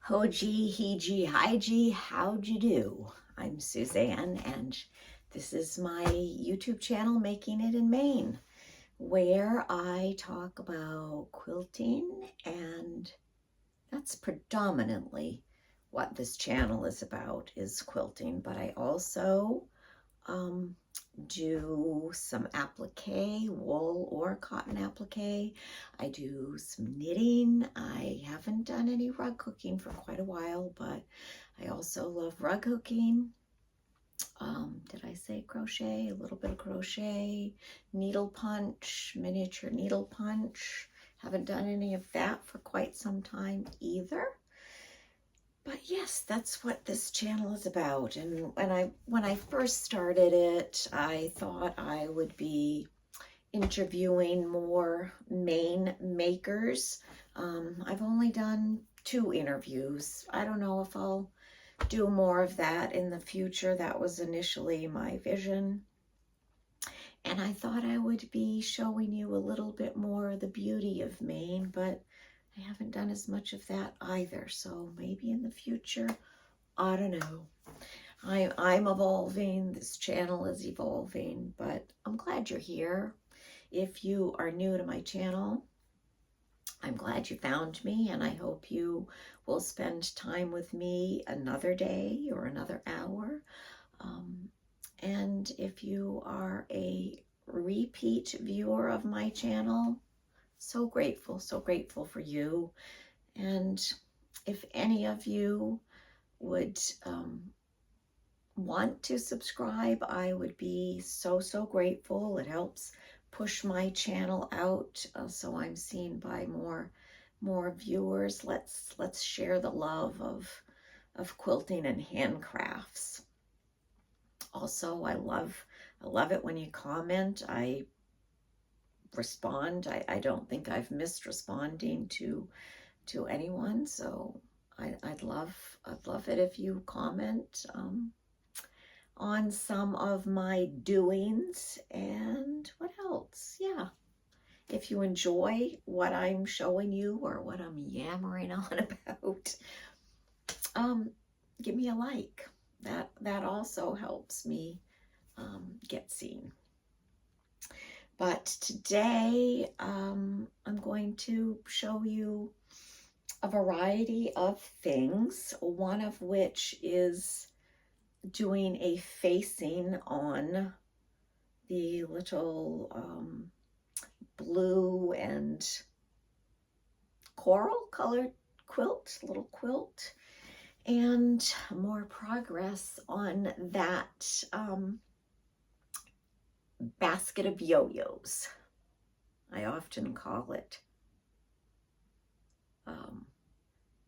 Ho gee, he gee, hi gee, how'd you do? I'm Suzanne, and this is my YouTube channel, Making It in Maine, where I talk about quilting, and that's predominantly what this channel is about, is quilting. But I also do some applique, wool or cotton applique. I do some knitting. I haven't done any rug hooking for quite a while, but I also love rug hooking. Did I say crochet? A little bit of crochet, needle punch, miniature needle punch. Haven't done any of that for quite some time either. But yes, that's what this channel is about. And when I first started it, I thought I would be interviewing more Maine makers. I've only done 2 interviews. I don't know if I'll do more of that in the future. That was initially my vision. And I thought I would be showing you a little bit more of the beauty of Maine, but I haven't done as much of that either. So maybe in the future, I don't know. I'm evolving. This channel is evolving, but I'm glad you're here. If you are new to my channel, I'm glad you found me, and I hope you will spend time with me another day or another hour. And if you are a repeat viewer of my channel, so grateful for you. And if any of you would want to subscribe, I would be so grateful. It helps push my channel out, so I'm seen by more viewers. Let's share the love of quilting and handcrafts. Also, I love it when you comment. I respond. I don't think I've missed responding to anyone, so I'd love it if you comment on some of my doings. And what else? Yeah, if you enjoy what I'm showing you or what I'm yammering on about, give me a like. That also helps me get seen. But today I'm going to show you a variety of things, one of which is doing a facing on the little blue and coral colored little quilt, and more progress on that basket of yo-yos. I often call it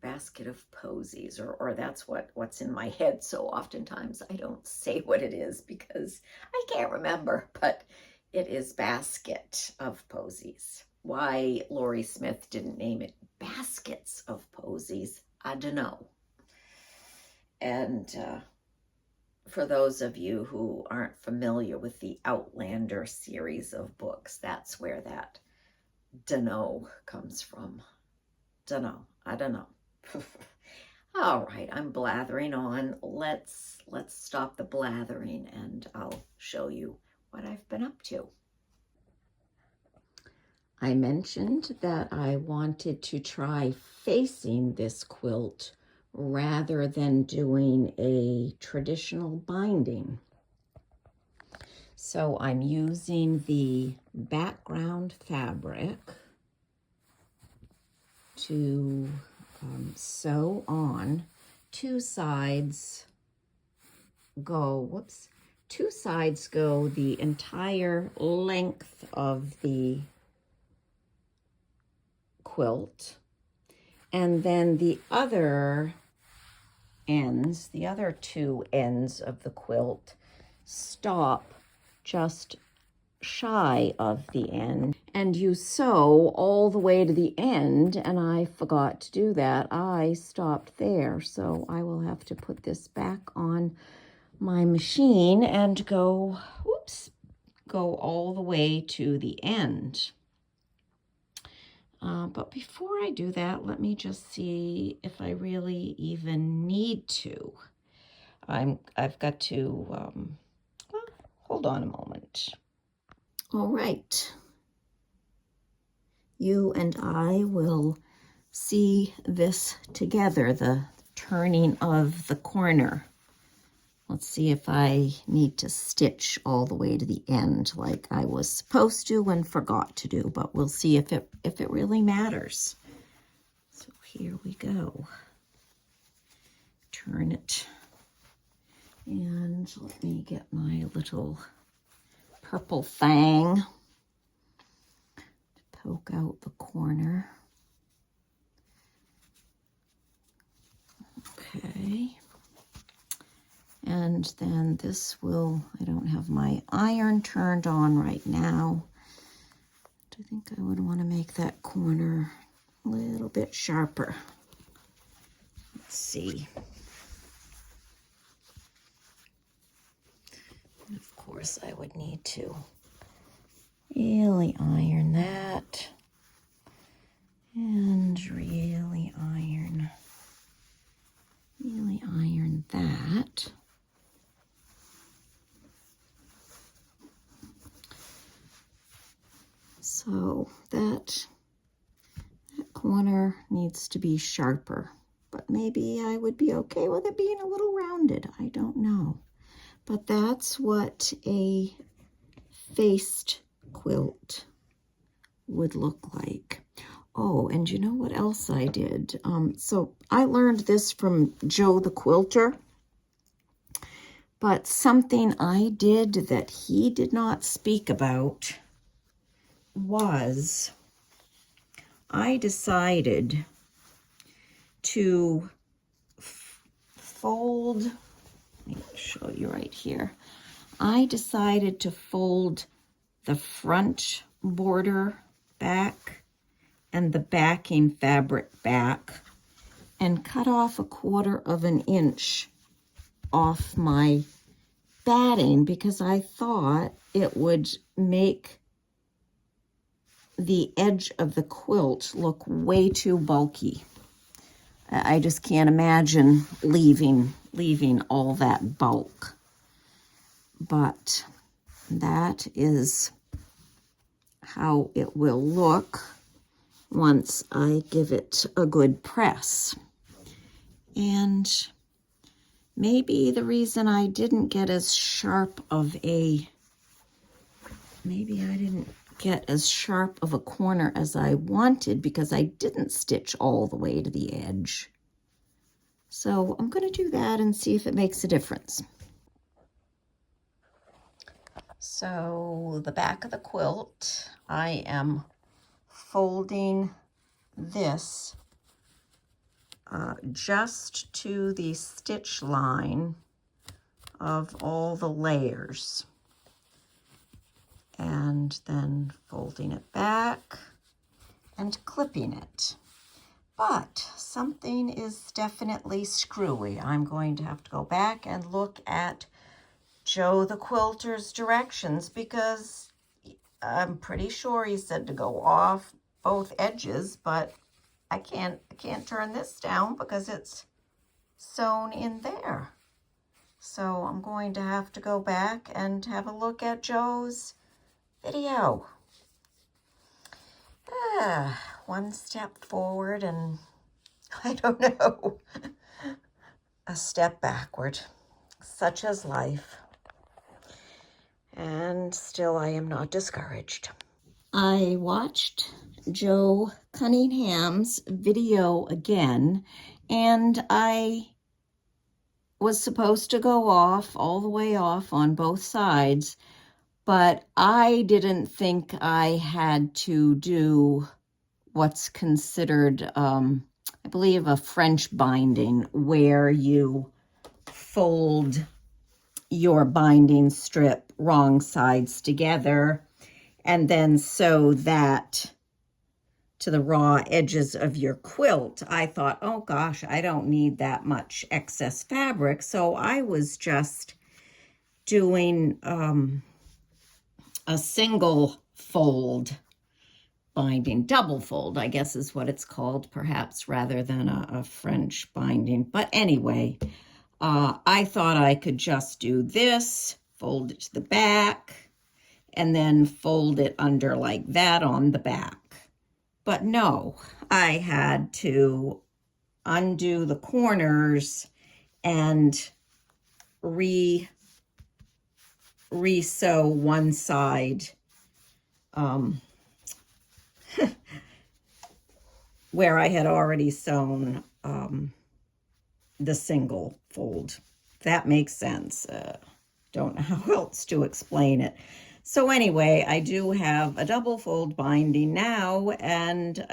basket of posies, or that's what's in my head. So oftentimes I don't say what it is because I can't remember, but it is basket of posies. Why Lori Smith didn't name it baskets of posies, I don't know. And for those of you who aren't familiar with the Outlander series of books, that's where that dunno comes from. Dunno, I don't know. All right, I'm blathering on. Let's stop the blathering and I'll show you what I've been up to. I mentioned that I wanted to try facing this quilt rather than doing a traditional binding. So I'm using the background fabric to sew on. Two sides go the entire length of the quilt, and then the other 2 ends of the quilt stop just shy of the end, and you sew all the way to the end. And I forgot to do that. I stopped there, so I will have to put this back on my machine and go all the way to the end. But before I do that, let me just see if I really even need to. I've got to, well, hold on a moment. All right. You and I will see this together, the turning of the corner. Let's see if I need to stitch all the way to the end like I was supposed to and forgot to do, but we'll see if it really matters. So here we go. Turn it. And let me get my little purple thing to poke out the corner. Okay. And then this will, I don't have my iron turned on right now. I think I would want to make that corner a little bit sharper. Let's see. And of course, I would need to really iron that and really iron that. So that corner needs to be sharper, but maybe I would be okay with it being a little rounded. I don't know. But that's what a faced quilt would look like. Oh, and you know what else I did? So I learned this from Joe the Quilter, but something I did that he did not speak about was I decided to fold, let me show you right here. I decided to fold the front border back and the backing fabric back and cut off 1/4 inch off my batting because I thought it would make the edge of the quilt look way too bulky. I just can't imagine leaving all that bulk. But that is how it will look once I give it a good press. And maybe the reason I didn't get as sharp of a, maybe I didn't get as sharp of a corner as I wanted because I didn't stitch all the way to the edge. So I'm going to do that and see if it makes a difference. So the back of the quilt, I am folding this just to the stitch line of all the layers, and then folding it back and clipping it. But something is definitely screwy. I'm going to have to go back and look at Joe the Quilter's directions because I'm pretty sure he said to go off both edges, but I can't turn this down because it's sewn in there. So I'm going to have to go back and have a look at Joe's video. One step forward and, I don't know, a step backward, such as life. And still I am not discouraged. I watched Joe Cunningham's video again, and I was supposed to go off, all the way off on both sides, but I didn't think I had to do what's considered, I believe, a French binding, where you fold your binding strip wrong sides together and then sew that to the raw edges of your quilt. I thought, oh gosh, I don't need that much excess fabric. So I was just doing a single fold binding. Double fold, I guess is what it's called, perhaps, rather than a French binding. But anyway, I thought I could just do this, fold it to the back, and then fold it under like that on the back. But no, I had to undo the corners and re-sew one side where I had already sewn the single fold. That makes sense. Don't know how else to explain it. So anyway, I do have a double fold binding now, and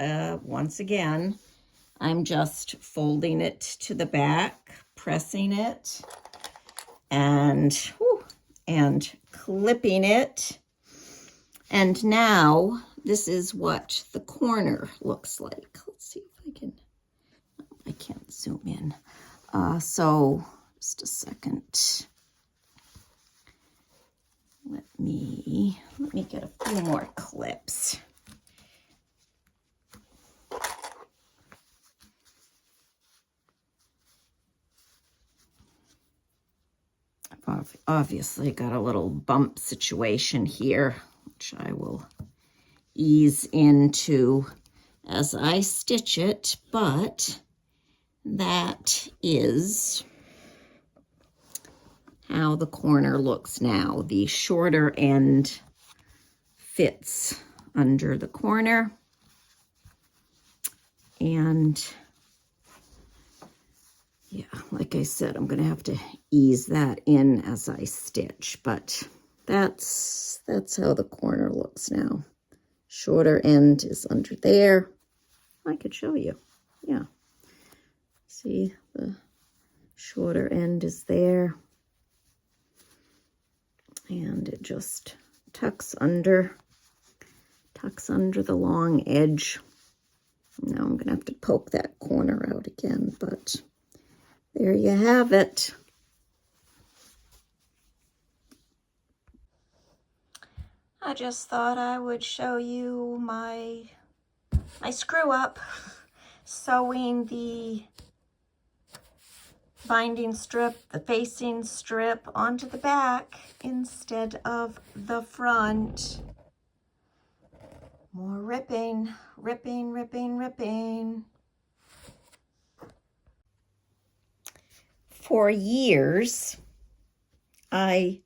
once again, I'm just folding it to the back, pressing it, and clipping it. And now this is what the corner looks like. Let's see if I can't zoom in. So just a second. Let me get a few more clips. I've obviously got a little bump situation here, which I will ease into as I stitch it, but that is how the corner looks now. The shorter end fits under the corner, and yeah, like I said, I'm going to have to ease that in as I stitch, but that's how the corner looks now. Shorter end is under there. I could show you. Yeah. See, the shorter end is there. And it just tucks under the long edge. Now I'm going to have to poke that corner out again, but there you have it. I just thought I would show you my screw up sewing the binding strip, the facing strip onto the back instead of the front. More ripping, ripping, ripping, ripping. For years, I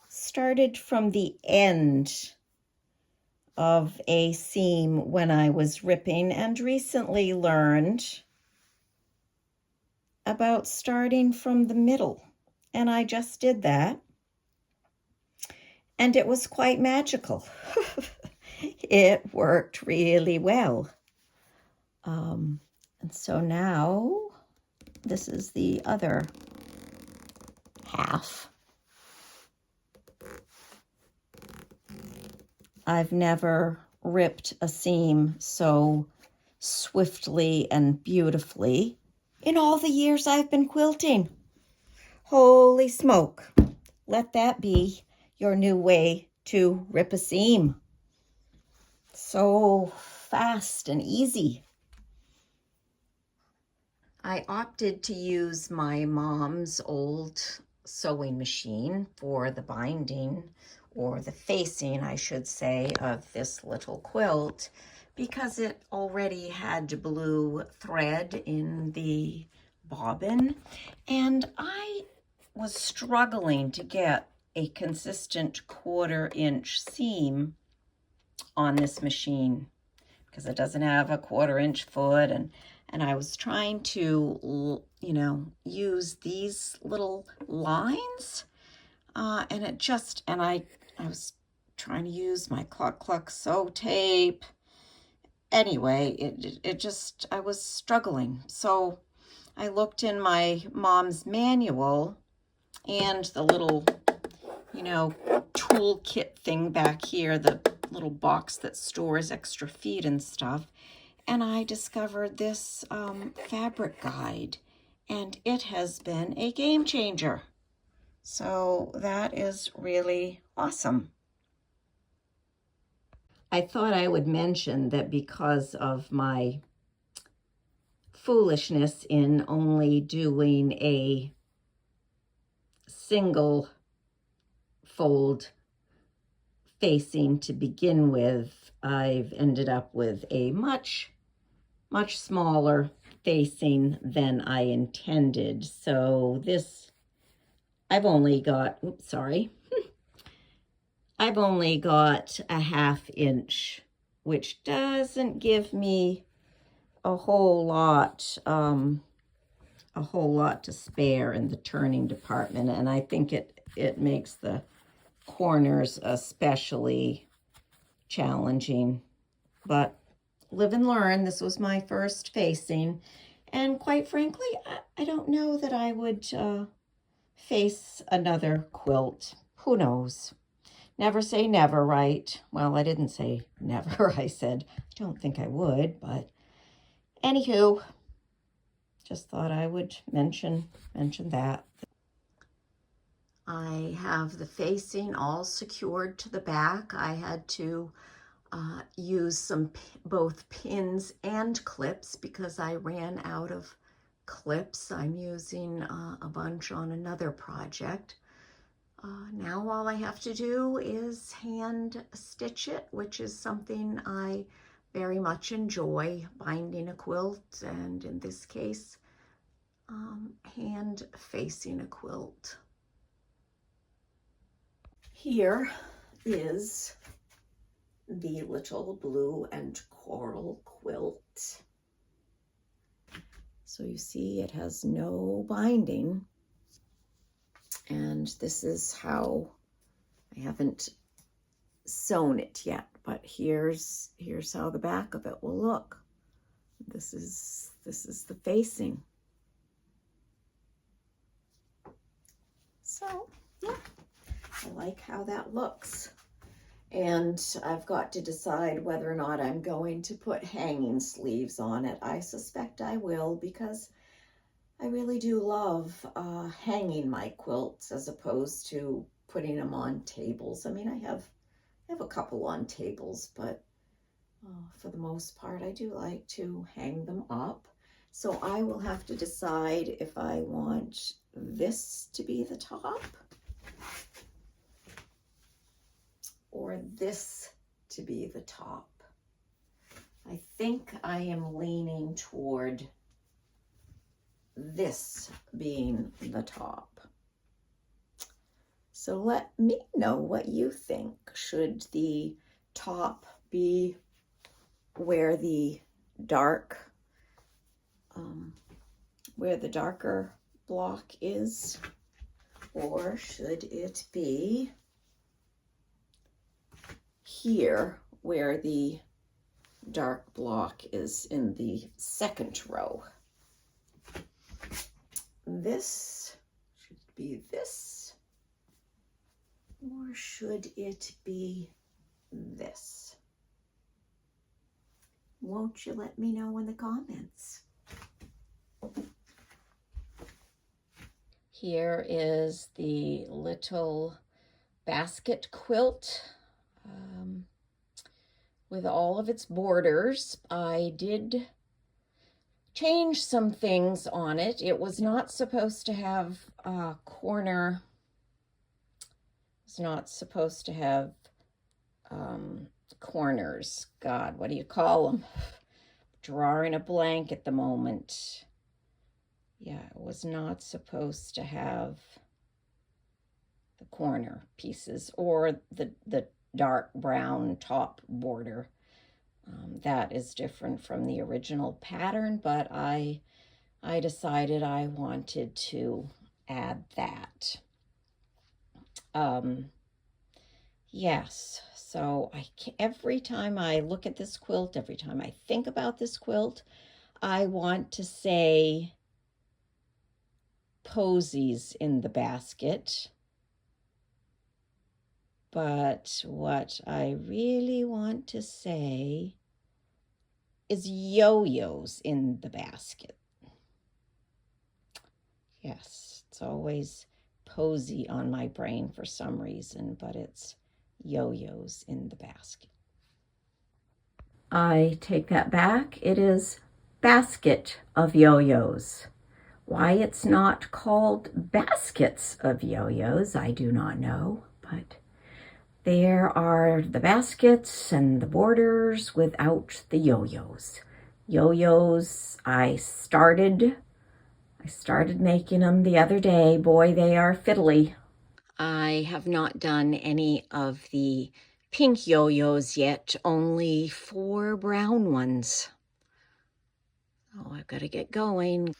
started from the end of a seam when I was ripping, and recently learned about starting from the middle. And I just did that. And it was quite magical. It worked really well. And so now this is the other half. I've never ripped a seam so swiftly and beautifully in all the years I've been quilting. Holy smoke. Let that be your new way to rip a seam. So fast and easy. I opted to use my mom's old sewing machine for the binding, or the facing, I should say, of this little quilt, because it already had blue thread in the bobbin, and I was struggling to get a consistent 1/4 inch seam on this machine because it doesn't have a 1/4 inch foot, and I was trying to, you know, use these little lines, and it just, and I was trying to use my cluck sew tape. Anyway, it just, I was struggling. So I looked in my mom's manual and the little, you know, tool kit thing back here, the little box that stores extra feed and stuff, and I discovered this fabric guide, and it has been a game changer. So that is really awesome. I thought I would mention that because of my foolishness in only doing a single fold facing to begin with, I've ended up with a much smaller facing than I intended. So this, I've only got, oops, sorry. I've only got a 1/2 inch, which doesn't give me a whole lot to spare in the turning department, and I think it makes the corners especially challenging. But live and learn. This was my first facing, and quite frankly, I don't know that I would face another quilt. Who knows? Never say never, right? Well, I didn't say never. I said I don't think I would, but anywho, just thought I would mention that. I have the facing all secured to the back. I had to use both pins and clips because I ran out of clips. I'm using a bunch on another project. Now all I have to do is hand stitch it, which is something I very much enjoy, binding a quilt, and in this case, hand facing a quilt. Here is the little blue and coral quilt. So you see it has no binding, and this is how, I haven't sewn it yet, but here's how the back of it will look. This is the facing. So yeah, I like how that looks. And I've got to decide whether or not I'm going to put hanging sleeves on it. I suspect I will, because I really do love hanging my quilts as opposed to putting them on tables. I mean, I have a couple on tables, but for the most part, I do like to hang them up. So I will have to decide if I want this to be the top or this to be the top. I think I am leaning toward this being the top. So let me know what you think. Should the top be where the darker block is, or should it be here where the dark block is in the second row? This should be this, or should it be this? Won't you let me know in the comments? Here is the little basket quilt with all of its borders. I did change some things on it. It was not supposed to have a corner. It's not supposed to have corners. God, what do you call them? Drawing a blank at the moment. Yeah, it was not supposed to have the corner pieces or the dark brown top border. That is different from the original pattern, but I decided I wanted to add that. Yes, so every time I look at this quilt, every time I think about this quilt, I want to say posies in the basket. But what I really want to say is yo-yos in the basket. Yes, it's always posy on my brain for some reason, but it's yo-yos in the basket. I take that back. It is basket of yo-yos. Why it's not called baskets of yo-yos, I do not know, but there are the baskets and the borders without the yo-yos. Yo-yos, I started making them the other day. Boy, they are fiddly. I have not done any of the pink yo-yos yet, only 4 brown ones. Oh, I've got to get going.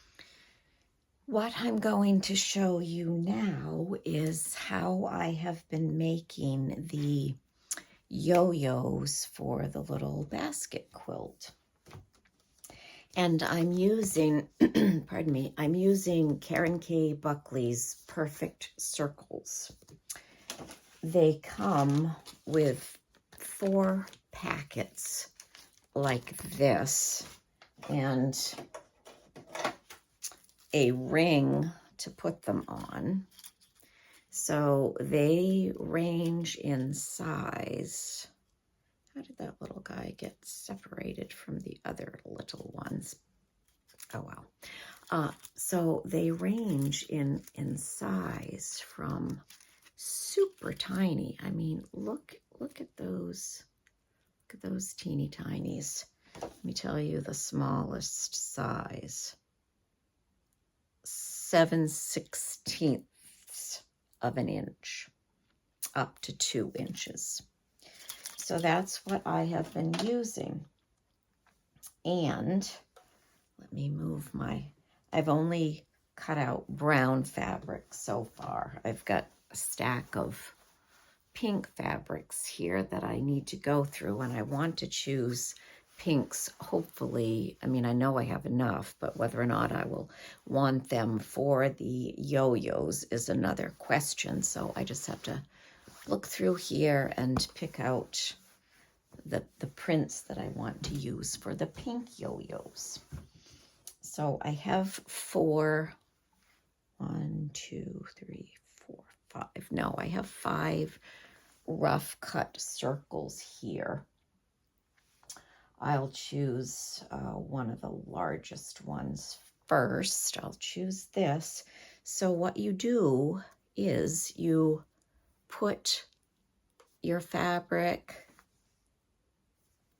What I'm going to show you now is how I have been making the yo-yos for the little basket quilt. And I'm using, pardon me, I'm using Karen K. Buckley's Perfect Circles. They come with 4 packets like this and a ring to put them on. So they range in size. How did that little guy get separated from the other little ones? Oh, well. So they range in size from super tiny. I mean, look at those. Look at those teeny tinies. Let me tell you the smallest size. 7/16 of an inch up to 2 inches. So that's what I have been using. And let me move I've only cut out brown fabric so far. I've got a stack of pink fabrics here that I need to go through, and I want to choose pinks, hopefully. I mean, I know I have enough, but whether or not I will want them for the yo-yos is another question. So I just have to look through here and pick out the prints that I want to use for the pink yo-yos. So I have 4, 1, 2, 3, 4, 5. No, I have 5 rough cut circles here. I'll choose one of the largest ones first. I'll choose this. So what you do is you put your fabric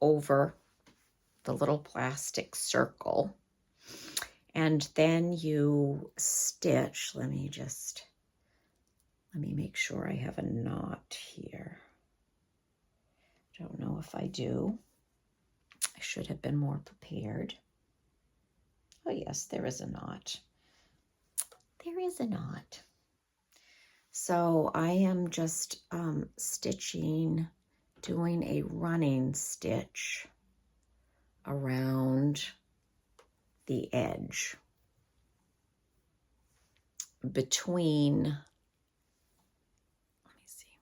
over the little plastic circle, and then you stitch. Let me make sure I have a knot here. Don't know if I do. I should have been more prepared. Oh yes, there is a knot. There is a knot. So I am just stitching, doing a running stitch around the edge between, let me see,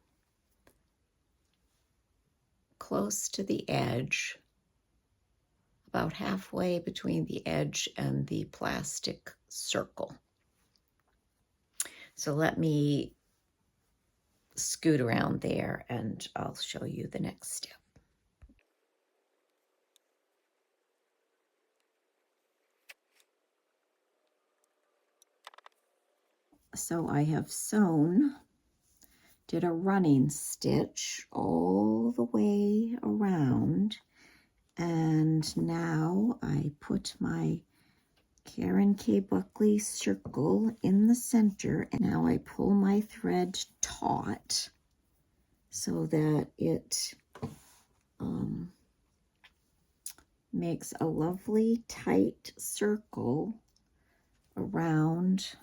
close to the edge, about halfway between the edge and the plastic circle. So let me scoot around there and I'll show you the next step. So I have did a running stitch all the way around, and now I put my Karen K. Buckley circle in the center, and now I pull my thread taut so that it makes a lovely tight circle around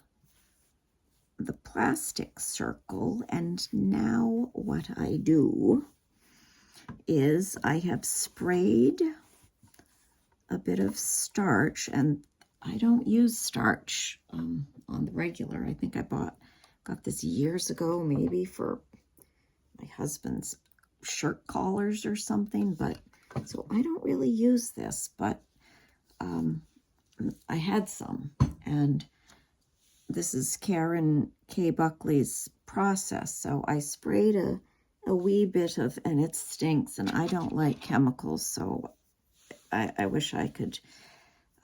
the plastic circle. And now what I do is I have sprayed a bit of starch, and I don't use starch on the regular. I think I got this years ago, maybe for my husband's shirt collars or something, but so I don't really use this, but I had some, and this is Karen K. Buckley's process. So I sprayed a wee bit of, and it stinks, and I don't like chemicals, so I wish I could,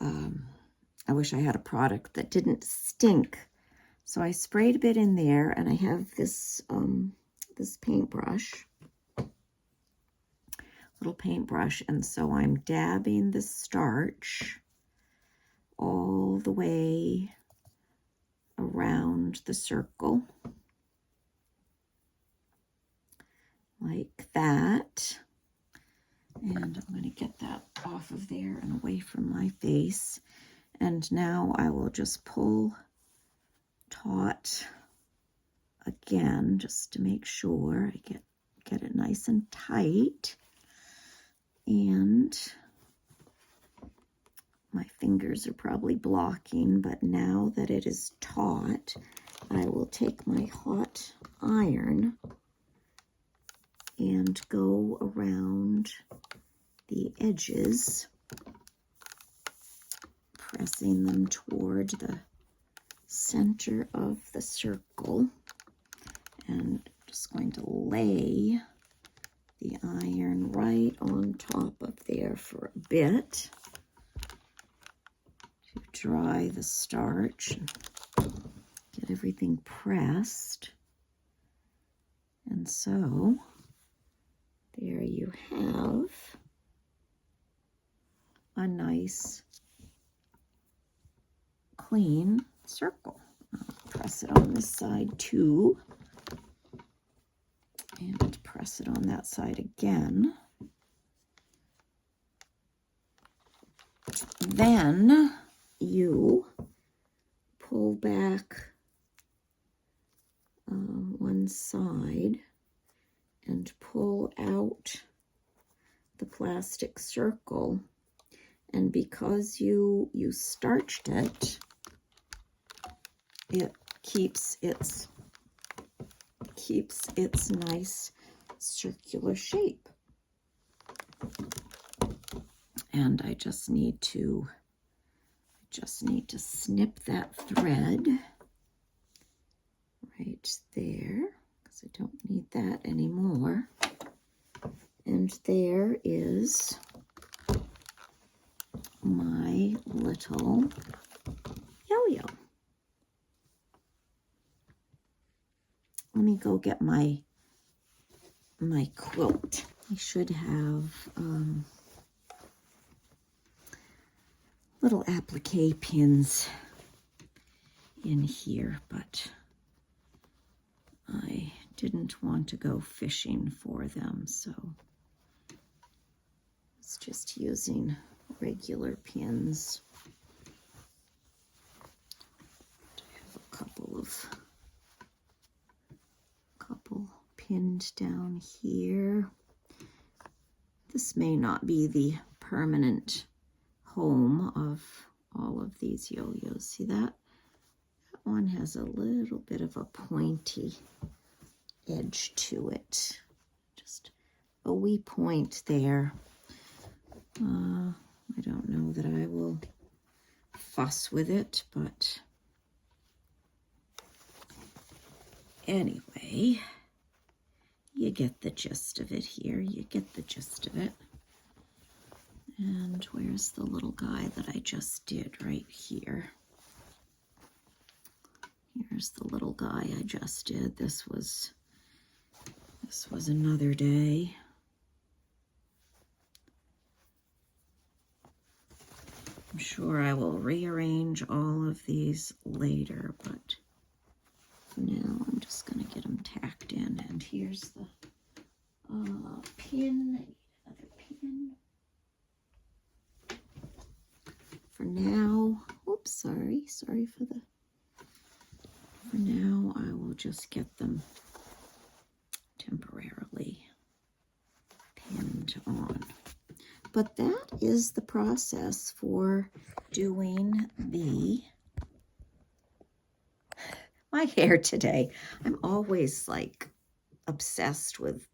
I wish I had a product that didn't stink. So I sprayed a bit in there, and I have this, this paintbrush, little paintbrush, and so I'm dabbing the starch all the way around the circle, like that. And I'm going to get that off of there and away from my face. And now I will just pull taut again, just to make sure I get it nice and tight. And my fingers are probably blocking, but now that it is taut, I will take my hot iron and go around the edges, pressing them toward the center of the circle, and just going to lay the iron right on top of there for a bit to dry the starch and get everything pressed. And so there you have a nice clean circle. I'll press it on this side too, and press it on that side again. Then you pull back one side and pull out the plastic circle, and because you starched it, it keeps its nice circular shape. And I just need to snip that thread right there, because I don't need that anymore. And there is my little yo-yo. Let me go get my quilt. I should have little applique pins in here, but I didn't want to go fishing for them, so it's just using regular pins. I have a couple pinned down here. This may not be the permanent home of all of these yo-yos. See that? That one has a little bit of a pointy edge to it. Just a wee point there. I don't know that I will fuss with it, but anyway, you get the gist of it here. You get the gist of it. And where's the little guy that I just did? Right here. Here's the little guy I just did. This was another day. I'm sure I will rearrange all of these later, but for now I'm just going to get them tacked in. And here's the pin. Another pin. For now, oops, sorry for the, for now I will just get them temporarily pinned on. But that is the process for doing my hair today. I'm always like obsessed with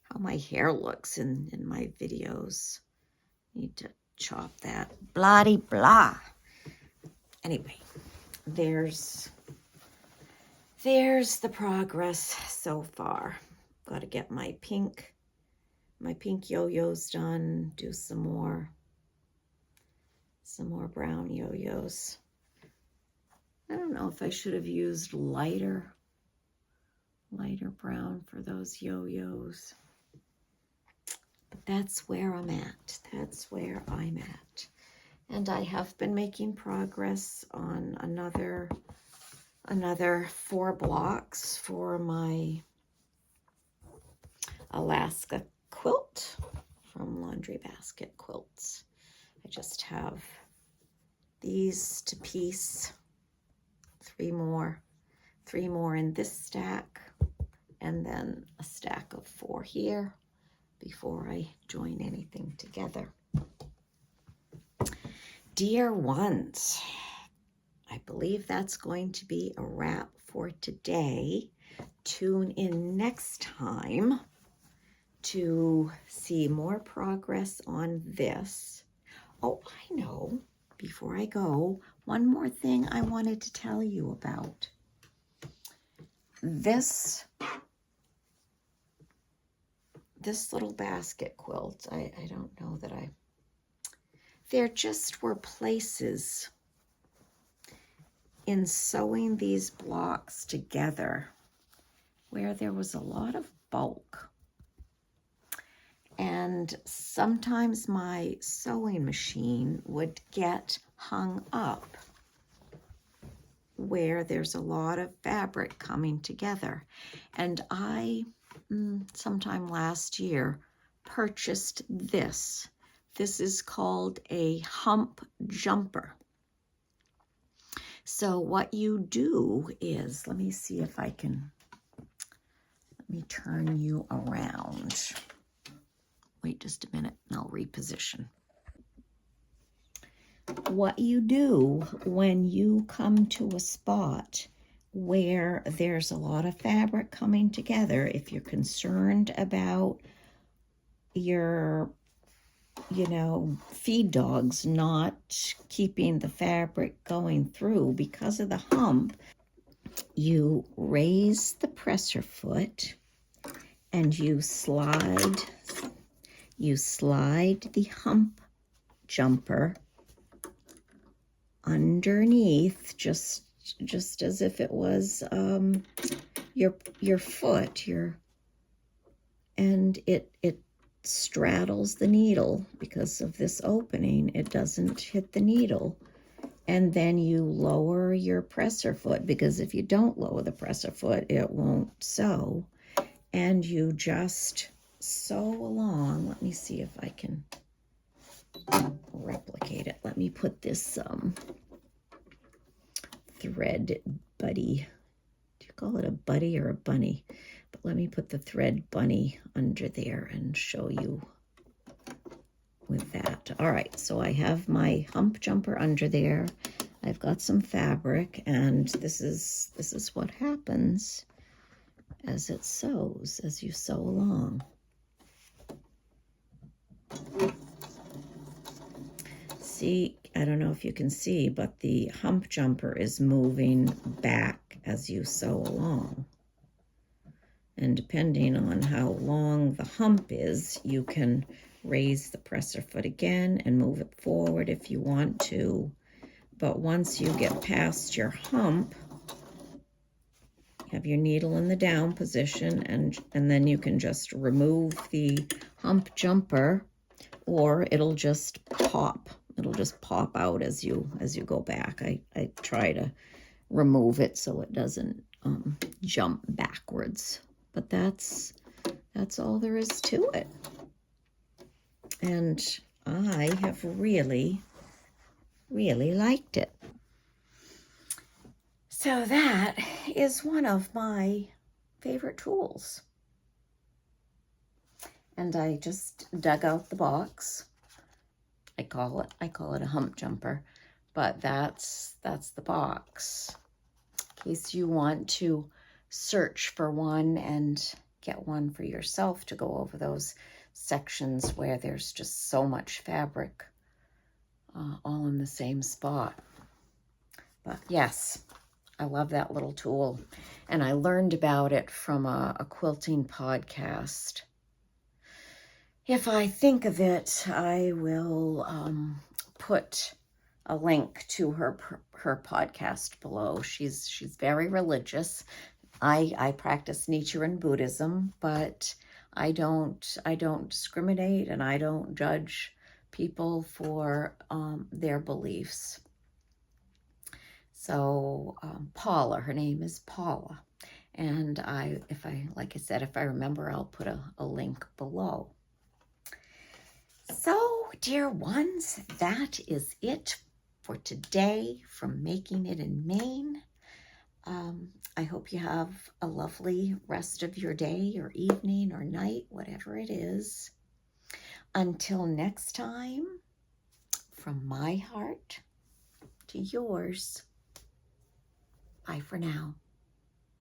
how my hair looks in my videos. Need to chop that, blah de blah. Anyway, there's the progress so far. Got to get my pink my pink yo-yos done. Do some more brown yo-yos. I don't know if I should have used lighter brown for those yo-yos. But that's where I'm at. That's where I'm at. And I have been making progress on another 4 blocks for my Alaska quilt from Laundry Basket Quilts. I just have these to piece, 3 more in this stack, and then a stack of 4 here before I join anything together. Dear ones, I believe that's going to be a wrap for today. Tune in next time to see more progress on this. Oh, I know, before I go, one more thing I wanted to tell you about. This little basket quilt, I don't know that there just were places in sewing these blocks together where there was a lot of bulk. And sometimes my sewing machine would get hung up where there's a lot of fabric coming together. And I, sometime last year, purchased this. This is called a hump jumper. So what you do is, let me turn you around. Wait just a minute and I'll reposition. What you do when you come to a spot where there's a lot of fabric coming together, if you're concerned about your feed dogs not keeping the fabric going through because of the hump, you raise the presser foot and you slide the hump jumper underneath, just as if it was your foot, and it straddles the needle. Because of this opening, it doesn't hit the needle. And then you lower your presser foot, because if you don't lower the presser foot, it won't sew. And you just sew along. Let me see if I can replicate it. Let me put this thread buddy. Do you call it a buddy or a bunny? But let me put the thread bunny under there and show you with that. All right, so I have my hump jumper under there. I've got some fabric, and this is what happens as it sews, as you sew along. See, I don't know if you can see, but the hump jumper is moving back as you sew along. And depending on how long the hump is, you can raise the presser foot again and move it forward if you want to. But once you get past your hump, you have your needle in the down position, and then you can just remove the hump jumper, or it'll just pop. It'll just pop out as you go back. I try to remove it so it doesn't jump backwards. But that's all there is to it. And I have really, really liked it. So that is one of my favorite tools. And I just dug out the box. I call it a hump jumper, but that's the box. In case you want to search for one and get one for yourself to go over those sections where there's just so much fabric all in the same spot. But yes, I love that little tool, and I learned about it from a quilting podcast. if I think of it, I will put a link to her podcast below. She's very religious. I practice Nichiren Buddhism, but I don't discriminate, and I don't judge people for their beliefs. So Paula, her name is Paula, and like I said, if I remember, I'll put a link below. So, dear ones, that is it for today from Making It in Maine. I hope you have a lovely rest of your day or evening or night, whatever it is. Until next time, from my heart to yours, bye for now.